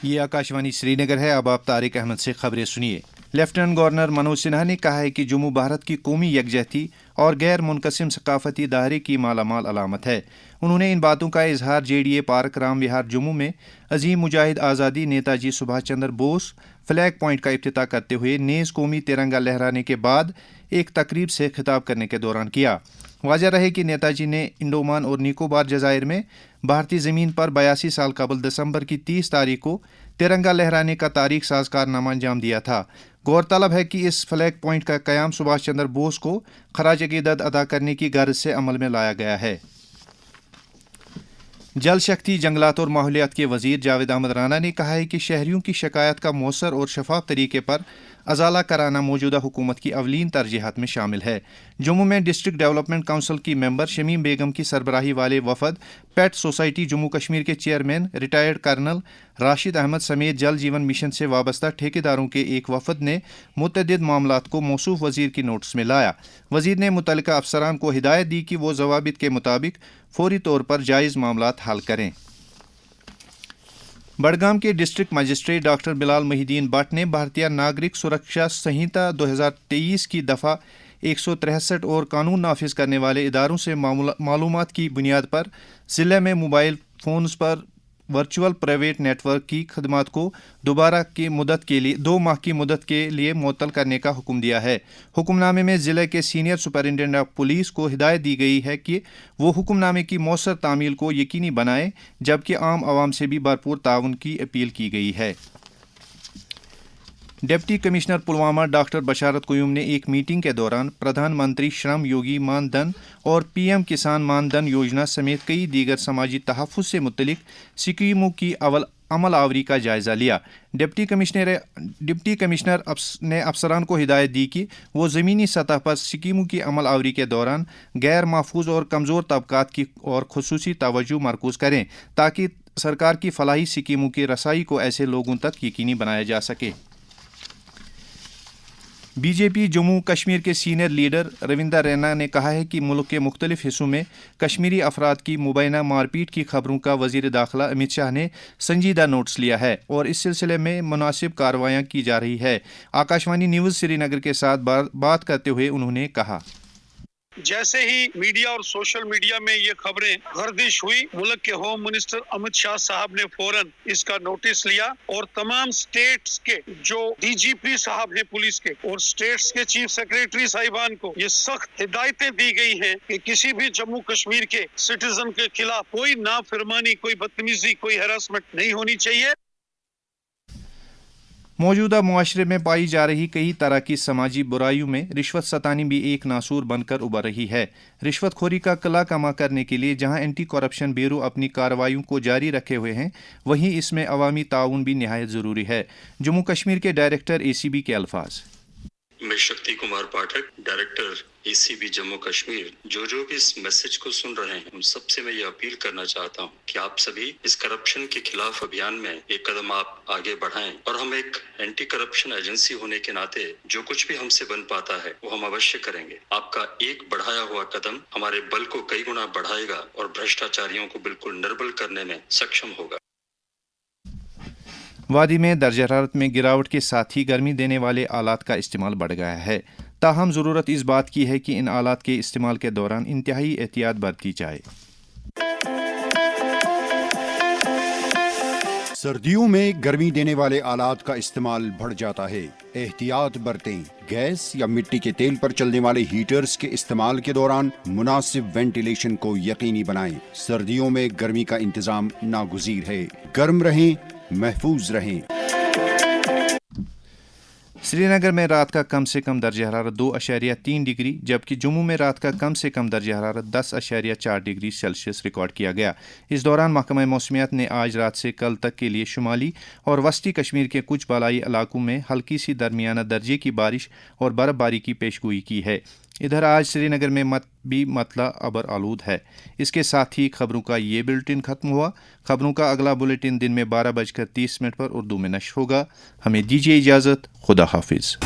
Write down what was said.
یہ آکاشوانی سری نگر ہے. اب آپ طارق احمد سے خبریں سنیے. لیفٹیننٹ گورنر منوج سنہا نے کہا ہے کہ جموں بھارت کی قومی یکجہتی اور غیر منقسم ثقافتی دائرے کی مالا مال علامت ہے. انہوں نے ان باتوں کا اظہار J D A park Ram Vihar Jammu میں عظیم مجاہد آزادی نیتا جی سبھاش چندر بوس فلیگ پوائنٹ کا افتتاح کرتے ہوئے نیز قومی ترنگا لہرانے کے بعد ایک تقریب سے خطاب کرنے کے دوران کیا. واضح رہے کہ نیتا جی نے انڈومان اور نیکوبار جزائر میں بھارتی زمین پر 82 سال قبل دسمبر کی 30 تاریخ کو ترنگا لہرانے کا تاریخ ساز کارنامہ انجام دیا تھا. غورطلب ہے کہ اس فلیگ پوائنٹ کا قیام سبھاش چندر بوس کو خراج عقیدت ادا کرنے کی غرض سے عمل میں لایا گیا ہے. جل شکتی جنگلات اور ماحولیات کے وزیر جاوید احمد رانا نے کہا ہے کہ شہریوں کی شکایات کا مؤثر اور شفاف طریقے پر ازالہ کرانا موجودہ حکومت کی اولین ترجیحات میں شامل ہے. جموں میں ڈسٹرکٹ ڈیولپمنٹ کونسل کی ممبر شمیم بیگم کی سربراہی والے وفد، پیٹ سوسائٹی جموں کشمیر کے chairman retired colonel Rashid Ahmed سمیت جل جیون مشن سے وابستہ ٹھیکیداروں کے ایک وفد نے متعدد معاملات کو موصوف وزیر کی نوٹس میں لایا. وزیر نے متعلقہ افسران کو ہدایت دی کہ وہ ضوابط کے مطابق فوری طور پر جائز معاملات حل کریں. بڈگام کے district magistrate doctor Bilal Mohi Uddin but نے بھارتیہ ناگرک سرکشا سنہتا 2023 کی دفعہ 163 اور قانون نافذ کرنے والے اداروں سے معلومات کی بنیاد پر ضلع میں موبائل فونز پر ورچوئل پرائیویٹ نیٹ ورک کی خدمات کو دوبارہ کی مدت کے لیے 2 ماہ کی مدت کے لیے معطل کرنے کا حکم دیا ہے. حکم نامے میں ضلع کے سینئر سپرنٹینڈنٹ آف پولیس کو ہدایت دی گئی ہے کہ وہ حکم نامے کی مؤثر تعمیل کو یقینی بنائیں، جبکہ عام عوام سے بھی بھرپور تعاون کی اپیل کی گئی ہے. ڈپٹی کمشنر پلوامہ ڈاکٹر بشارت قیوم نے ایک میٹنگ کے دوران پردھان منتری شرم یوگی مان دھن اور پی ایم کسان مان دھن یوجنا سمیت کئی دیگر سماجی تحفظ سے متعلق اسکیموں کی عمل آوری کا جائزہ لیا. ڈپٹی کمشنر نے افسران کو ہدایت دی کہ وہ زمینی سطح پر اسکیموں کی عمل آوری کے دوران غیر محفوظ اور کمزور طبقات کی اور خصوصی توجہ مرکوز کریں تاکہ سرکار کی فلاحی اسکیموں کی رسائی کو ایسے لوگوں تک یقینی بنایا جا سکے. بی جے پی جموں کشمیر کے سینئر لیڈر رویندر رینا نے کہا ہے کہ ملک کے مختلف حصوں میں کشمیری افراد کی مبینہ مار پیٹ کی خبروں کا وزیر داخلہ امت شاہ نے سنجیدہ نوٹس لیا ہے اور اس سلسلے میں مناسب کارروائیاں کی جا رہی ہے. آکاشوانی نیوز سری نگر کے ساتھ بات کرتے ہوئے انہوں نے کہا، جیسے ہی میڈیا اور سوشل میڈیا میں یہ خبریں گردش ہوئی، ملک کے ہوم منسٹر امت شاہ صاحب نے فوراً اس کا نوٹس لیا اور تمام سٹیٹس کے جو ڈی جی پی صاحب ہیں پولیس کے اور سٹیٹس کے چیف سیکریٹری صاحبان کو یہ سخت ہدایتیں دی گئی ہیں کہ کسی بھی جموں کشمیر کے سٹیزن کے خلاف کوئی نافرمانی، کوئی بدتمیزی، کوئی ہراسمنٹ نہیں ہونی چاہیے. موجودہ معاشرے میں پائی جا رہی کئی طرح کی سماجی برائیوں میں رشوت ستانی بھی ایک ناسور بن کر ابھر رہی ہے. رشوت خوری کا قلعہ کما کرنے کے لیے جہاں اینٹی کرپشن بیورو اپنی کارروائیوں کو جاری رکھے ہوئے ہیں، وہیں اس میں عوامی تعاون بھی نہایت ضروری ہے. جموں کشمیر کے ڈائریکٹر اے سی بی کے الفاظ، میں Shakti Kumar Pathak, director A C B Jammu Kashmir, جو بھی اس میسج کو سن رہے ہیں ان سب سے میں یہ اپیل کرنا چاہتا ہوں کہ آپ سبھی اس کرپشن کے خلاف ابھیان میں ایک قدم آپ آگے بڑھائیں اور ہم ایک اینٹی کرپشن ایجنسی ہونے کے ناطے جو کچھ بھی ہم سے بن پاتا ہے وہ ہم اوشیہ کریں گے. آپ کا ایک بڑھایا ہوا قدم ہمارے بل کو کئی گنا بڑھائے گا اور بھرشٹاچاریوں کو بالکل نربل کرنے میں سکشم ہوگا. وادی میں درجہ حرارت میں گراوٹ کے ساتھ ہی گرمی دینے والے آلات کا استعمال بڑھ گیا ہے. تاہم ضرورت اس بات کی ہے کہ ان آلات کے استعمال کے دوران انتہائی احتیاط برتی جائے. سردیوں میں گرمی دینے والے آلات کا استعمال بڑھ جاتا ہے، احتیاط برتیں. گیس یا مٹی کے تیل پر چلنے والے ہیٹرز کے استعمال کے دوران مناسب وینٹیلیشن کو یقینی بنائیں. سردیوں میں گرمی کا انتظام ناگزیر ہے. گرم رہیں، محفوظ رہیں. سری نگر میں رات کا کم سے کم درجہ حرارت 2.3 ڈگری جبکہ جموں میں رات کا کم سے کم درجہ حرارت 10.4 ڈگری سیلسیس ریکارڈ کیا گیا. اس دوران محکمہ موسمیات نے آج رات سے کل تک کے لیے شمالی اور وسطی کشمیر کے کچھ بالائی علاقوں میں ہلکی سی درمیانہ درجے کی بارش اور برف باری کی پیشگوئی کی ہے. ادھر آج سری نگر میں بھی مطلع ابر آلود ہے. اس کے ساتھ ہی خبروں کا یہ بلٹن ختم ہوا. خبروں کا اگلا بلٹن دن میں 12:30 پر اردو میں نشر ہوگا. ہمیں دیجیے اجازت. خدا حافظ.